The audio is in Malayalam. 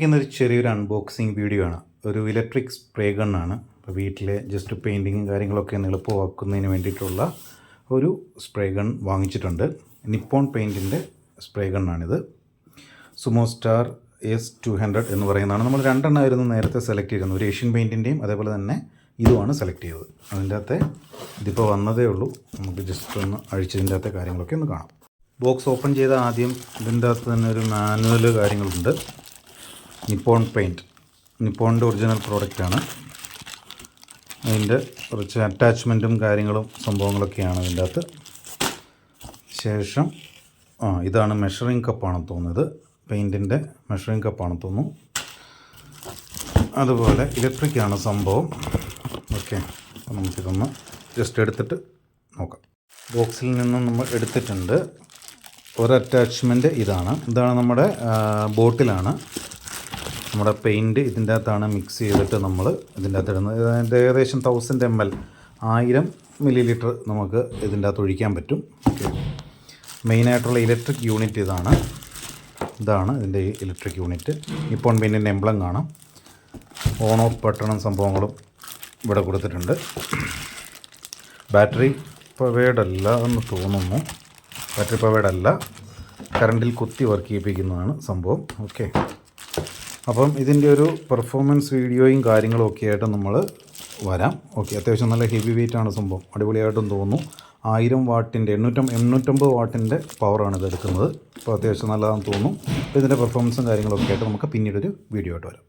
കാണിക്കുന്ന ഒരു ചെറിയൊരു അൺബോക്സിങ് വീഡിയോ ആണ്. ഒരു ഇലക്ട്രിക് സ്പ്രേ ഗണ്ണാണ്. അപ്പോൾ വീട്ടിലെ ജസ്റ്റ് പെയിൻറ്റിങ്ങും കാര്യങ്ങളൊക്കെ ഒന്ന് എളുപ്പമാക്കുന്നതിന് വേണ്ടിയിട്ടുള്ള ഒരു സ്പ്രേ ഗൺ വാങ്ങിച്ചിട്ടുണ്ട്. നിപ്പോൺ പെയിൻറ്റിൻ്റെ സ്പ്രേ ഗണ്ണാണിത്. സുമോ സ്റ്റാർ S200 എന്ന് പറയുന്നതാണ്. നമ്മൾ രണ്ടെണ്ണമായിരുന്നു നേരത്തെ സെലക്ട് ചെയ്തിരുന്നത്. ഒരു ഏഷ്യൻ പെയിൻറ്റിൻ്റെയും അതേപോലെ തന്നെ ഇതുമാണ് സെലക്ട് ചെയ്തത്. അതിൻ്റെ അകത്തെ ഇതിപ്പോൾ വന്നതേ ഉള്ളൂ. നമുക്ക് ജസ്റ്റ് ഒന്ന് അഴിച്ചതിൻ്റെ അകത്തെ കാര്യങ്ങളൊക്കെ ഒന്ന് കാണാം. ബോക്സ് ഓപ്പൺ ചെയ്ത ആദ്യം ഇതിൻ്റെ അകത്ത് തന്നെ ഒരു മാനുവൽ കാര്യങ്ങളുണ്ട്. നിപ്പോൺ പെയിൻറ്റ്, നിപ്പോണിൻ്റെ ഒറിജിനൽ പ്രോഡക്റ്റാണ്. അതിൻ്റെ കുറച്ച് അറ്റാച്ച്മെൻറ്റും കാര്യങ്ങളും സംഭവങ്ങളൊക്കെയാണ് ഇതിൻ്റെ അകത്ത്. ശേഷം ഇതാണ് മെഷറിംഗ് കപ്പാണെന്ന് തോന്നുന്നത്. പെയിൻറ്റിൻ്റെ മെഷറിംഗ് കപ്പാണെന്ന് തോന്നുന്നു. അതുപോലെ ഇലക്ട്രിക്കാണ് സംഭവം. ഓക്കെ, അപ്പോൾ നമുക്കിതൊന്ന് ജസ്റ്റ് എടുത്തിട്ട് നോക്കാം. ബോക്സിൽ നിന്നും നമ്മൾ എടുത്തിട്ടുണ്ട്. ഒരു അറ്റാച്ച്മെൻറ്റ് ഇതാണ് നമ്മുടെ ബോട്ടിലാണ്. നമ്മുടെ പെയിൻറ്റ് ഇതിൻ്റെ അകത്താണ് മിക്സ് ചെയ്തിട്ട് നമ്മൾ ഇതിൻ്റെ അകത്ത് ഇടുന്നത്. അതിൻ്റെ ഏകദേശം 1000 ml 1000 ml നമുക്ക് ഇതിൻ്റെ അകത്ത് ഒഴിക്കാൻ പറ്റും. ഓക്കെ, മെയിനായിട്ടുള്ള ഇലക്ട്രിക് യൂണിറ്റ് ഇതാണ് ഇതിൻ്റെ ഇലക്ട്രിക് യൂണിറ്റ്. നിപ്പോൺ പെയിൻറ്റിൻ്റെ എംബ്ലം കാണാം. ഓൺ ഓഫ് ബട്ടണും സംഭവങ്ങളും ഇവിടെ കൊടുത്തിട്ടുണ്ട്. ബാറ്ററി പവേഡ് അല്ല എന്ന് തോന്നുന്നു. ബാറ്ററി പവേഡ് അല്ല, കറണ്ടിൽ കുത്തി വർക്ക് ചെയ്യിപ്പിക്കുന്നതാണ് സംഭവം. ഓക്കെ, അപ്പം ഇതിൻ്റെ ഒരു പെർഫോമൻസ് വീഡിയോയും കാര്യങ്ങളും ഒക്കെ ആയിട്ട് നമ്മൾ വരാം. ഓക്കെ, അത്യാവശ്യം നല്ല ഹെവി വെയിറ്റ് ആണ് സംഭവം. അടിപൊളിയായിട്ടും തോന്നുന്നു. 1000 വാട്ടിൻ്റെ 850 വാട്ടിൻ്റെ പവറാണ് ഇത് എടുക്കുന്നത്. അപ്പോൾ അത്യാവശ്യം നല്ലതാണെന്ന് തോന്നുന്നു. അപ്പോൾ ഇതിൻ്റെ പെർഫോമൻസും കാര്യങ്ങളൊക്കെ ആയിട്ട് നമുക്ക് പിന്നീടൊരു വീഡിയോ ആയിട്ട് വരാം.